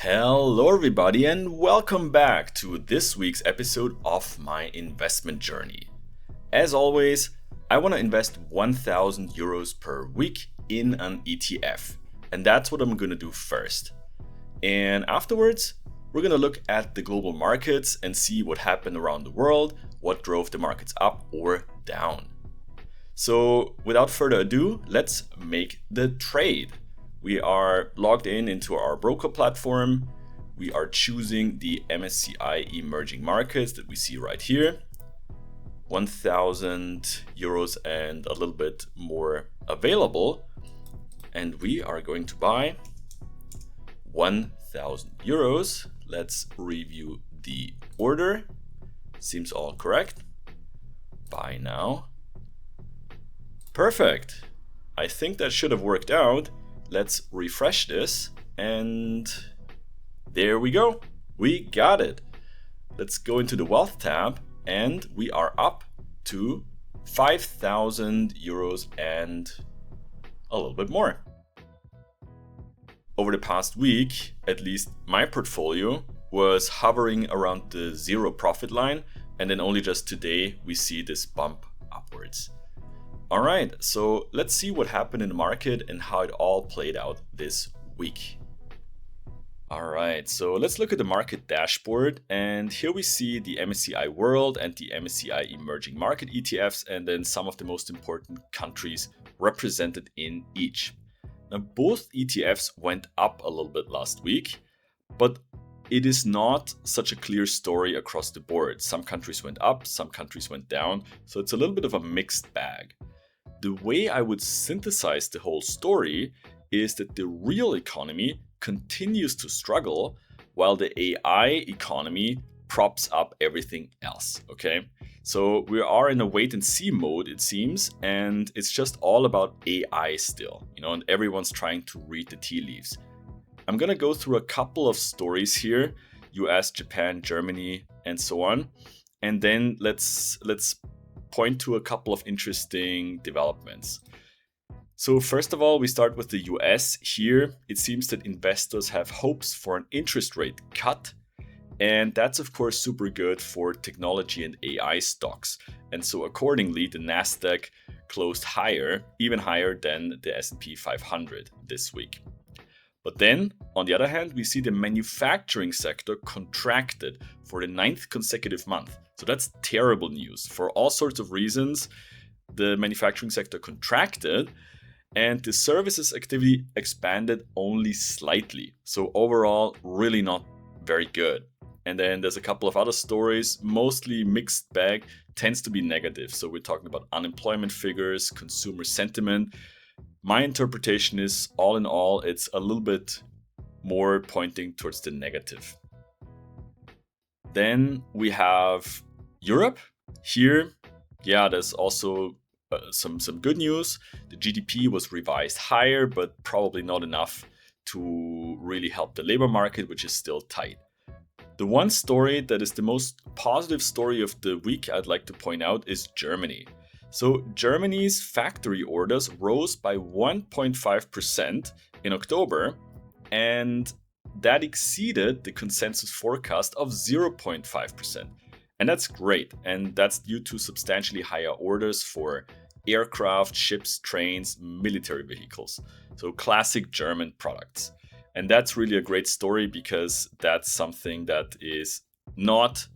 Hello everybody and welcome back to this week's episode of my investment journey. As always, I want to invest 1,000 euros per week in an ETF, and that's what I'm going to do first. And afterwards, we're going to look at the global markets and see what happened around the world, what drove the markets up or down. So without further ado, let's make the trade. We are logged into our broker platform. We are choosing the MSCI emerging markets that we see right here. 1,000 euros and a little bit more available. And we are going to buy 1,000 euros. Let's review the order. Seems all correct. Buy now. Perfect. I think that should have worked out. Let's refresh this and there we go. We got it. Let's go into the wealth tab and we are up to 5,000 euros and a little bit more. Over the past week, at least my portfolio was hovering around the zero profit line, and then only just today we see this bump upwards. All right, so let's see what happened in the market and how it all played out this week. All right, so let's look at the market dashboard, and here we see the MSCI World and the MSCI Emerging Market ETFs, and then some of the most important countries represented in each. Now, both ETFs went up a little bit last week, but it is not such a clear story across the board. Some countries went up, some countries went down, so it's a little bit of a mixed bag. The way I would synthesize the whole story is that the real economy continues to struggle while the AI economy props up everything else, okay? So we are in a wait and see mode, it seems, and it's just all about AI still, and everyone's trying to read the tea leaves. I'm gonna go through a couple of stories here, US, Japan, Germany, and so on, and then let's point to a couple of interesting developments. So first of all, we start with the US. Here, it seems that investors have hopes for an interest rate cut. And that's of course super good for technology and AI stocks. And so accordingly, the Nasdaq closed higher, even higher than the S&P 500 this week. But then, on the other hand, we see the manufacturing sector contracted for the 9th consecutive month. So that's terrible news. For all sorts of reasons, the manufacturing sector contracted and the services activity expanded only slightly. So overall, really not very good. And then there's a couple of other stories, mostly mixed bag, tends to be negative. So we're talking about unemployment figures, consumer sentiment. My interpretation is, all in all, it's a little bit more pointing towards the negative. Then we have Europe. Here, there's also some good news. The GDP was revised higher, but probably not enough to really help the labor market, which is still tight. The one story that is the most positive story of the week I'd like to point out is Germany. So Germany's factory orders rose by 1.5% in October, and that exceeded the consensus forecast of 0.5%. And that's great, and that's due to substantially higher orders for aircraft, ships, trains, military vehicles. So classic German products. And that's really a great story because that's something that is not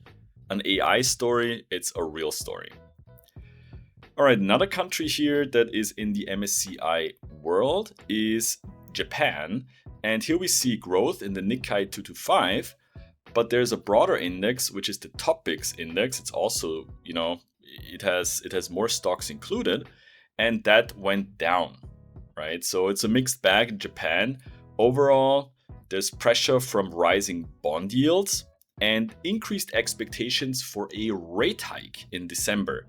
an AI story, it's a real story. All right, another country here that is in the MSCI World is Japan. And here we see growth in the Nikkei 225, but there's a broader index, which is the Topix index. It's also, it has more stocks included, and that went down, right? So it's a mixed bag in Japan. Overall, there's pressure from rising bond yields and increased expectations for a rate hike in December.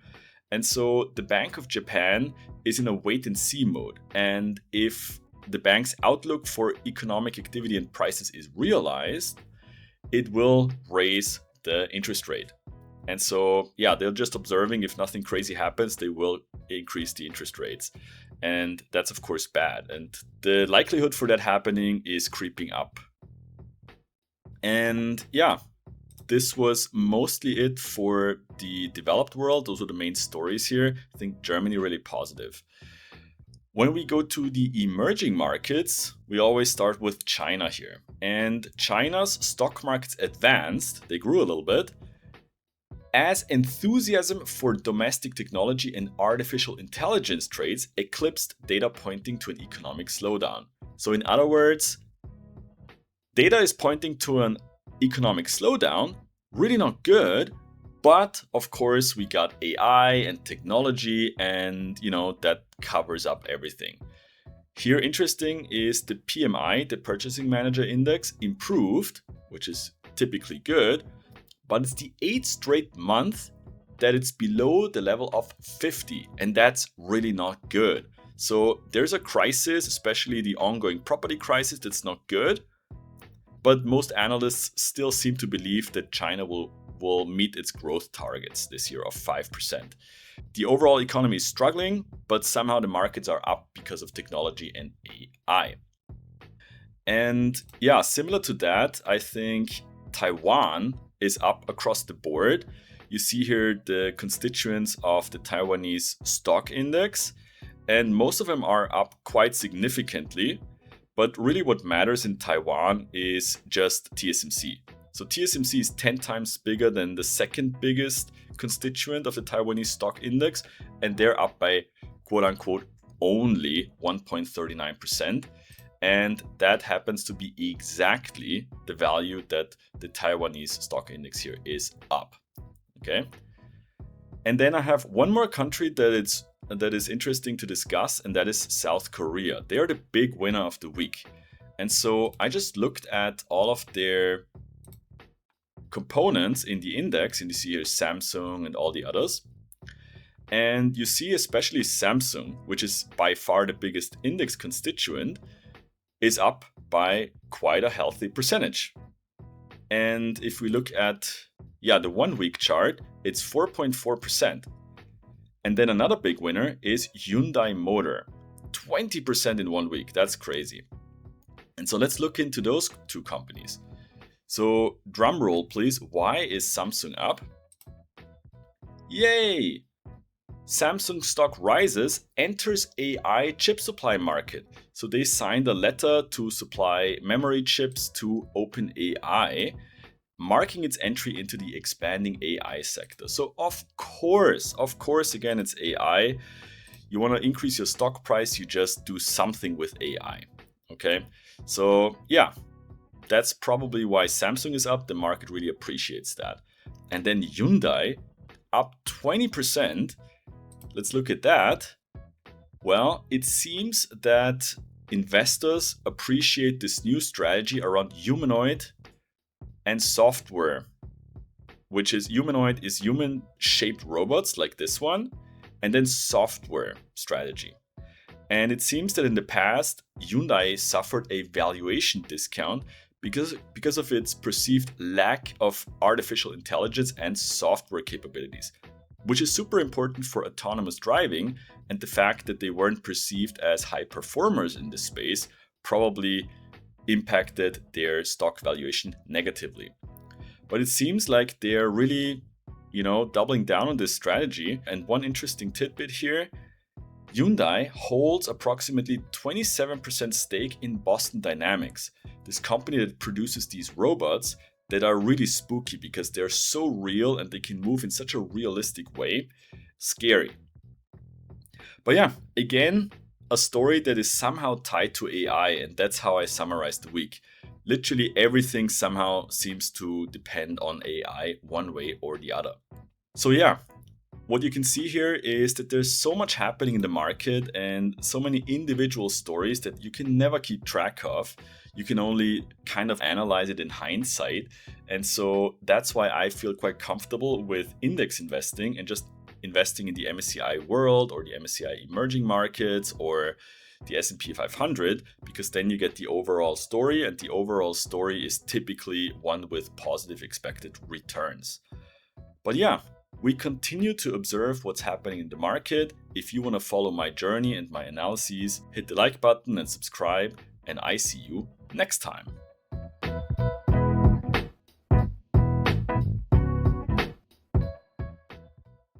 And so the Bank of Japan is in a wait and see mode. And if the bank's outlook for economic activity and prices is realized, it will raise the interest rate. And so, they're just observing. If nothing crazy happens, they will increase the interest rates. And that's, of course, bad. And the likelihood for that happening is creeping up. And yeah, this was mostly it for the developed world. Those were the main stories here. I think Germany really positive. When we go to the emerging markets, we always start with China here. And China's stock markets advanced, they grew a little bit, as enthusiasm for domestic technology and artificial intelligence trades eclipsed data pointing to an economic slowdown. So in other words, data is pointing to an economic slowdown, really not good, but of course we got AI and technology and that covers up everything. Here interesting is the PMI, the Purchasing Manager Index, improved, which is typically good, but it's the 8th straight month that it's below the level of 50, and that's really not good. So there's a crisis, especially the ongoing property crisis, that's not good. But most analysts still seem to believe that China will meet its growth targets this year of 5%. The overall economy is struggling, but somehow the markets are up because of technology and AI. And yeah, similar to that, I think Taiwan is up across the board. You see here the constituents of the Taiwanese stock index, and most of them are up quite significantly. But really what matters in Taiwan is just TSMC. So TSMC is 10 times bigger than the second biggest constituent of the Taiwanese stock index, and they're up by quote unquote only 1.39%. And that happens to be exactly the value that the Taiwanese stock index here is up. Okay. And then I have one more country that is interesting to discuss, and that is South Korea. They are the big winner of the week. And so I just looked at all of their components in the index, and you see here Samsung and all the others. And you see especially Samsung, which is by far the biggest index constituent, is up by quite a healthy percentage. And if we look at the 1 week chart, it's 4.4%. And then another big winner is Hyundai Motor, 20% in 1 week. That's crazy. And so let's look into those two companies. So drum roll, please. Why is Samsung up? Yay! Samsung stock rises, enters AI chip supply market. So they signed a letter to supply memory chips to OpenAI, marking its entry into the expanding AI sector. So of course, again, it's AI. You want to increase your stock price, you just do something with AI. Okay, so yeah, that's probably why Samsung is up. The market really appreciates that. And then Hyundai up 20%. Let's look at that. Well, it seems that investors appreciate this new strategy around humanoid and software, which is humanoid is human-shaped robots like this one, and then software strategy. And it seems that in the past, Hyundai suffered a valuation discount because of its perceived lack of artificial intelligence and software capabilities, which is super important for autonomous driving, and the fact that they weren't perceived as high performers in this space probably impacted their stock valuation negatively. But it seems like they're really, doubling down on this strategy. And one interesting tidbit here, Hyundai holds approximately 27% stake in Boston Dynamics, this company that produces these robots that are really spooky because they're so real and they can move in such a realistic way. Scary. But yeah, again, a story that is somehow tied to AI, and that's how I summarize the week. Literally everything somehow seems to depend on AI one way or the other. So yeah, what you can see here is that there's so much happening in the market and so many individual stories that you can never keep track of. You can only kind of analyze it in hindsight. And so that's why I feel quite comfortable with index investing and just investing in the MSCI World or the MSCI Emerging Markets or the S&P 500, because then you get the overall story, and the overall story is typically one with positive expected returns. But yeah, we continue to observe what's happening in the market. If you want to follow my journey and my analyses, hit the like button and subscribe, and I see you next time.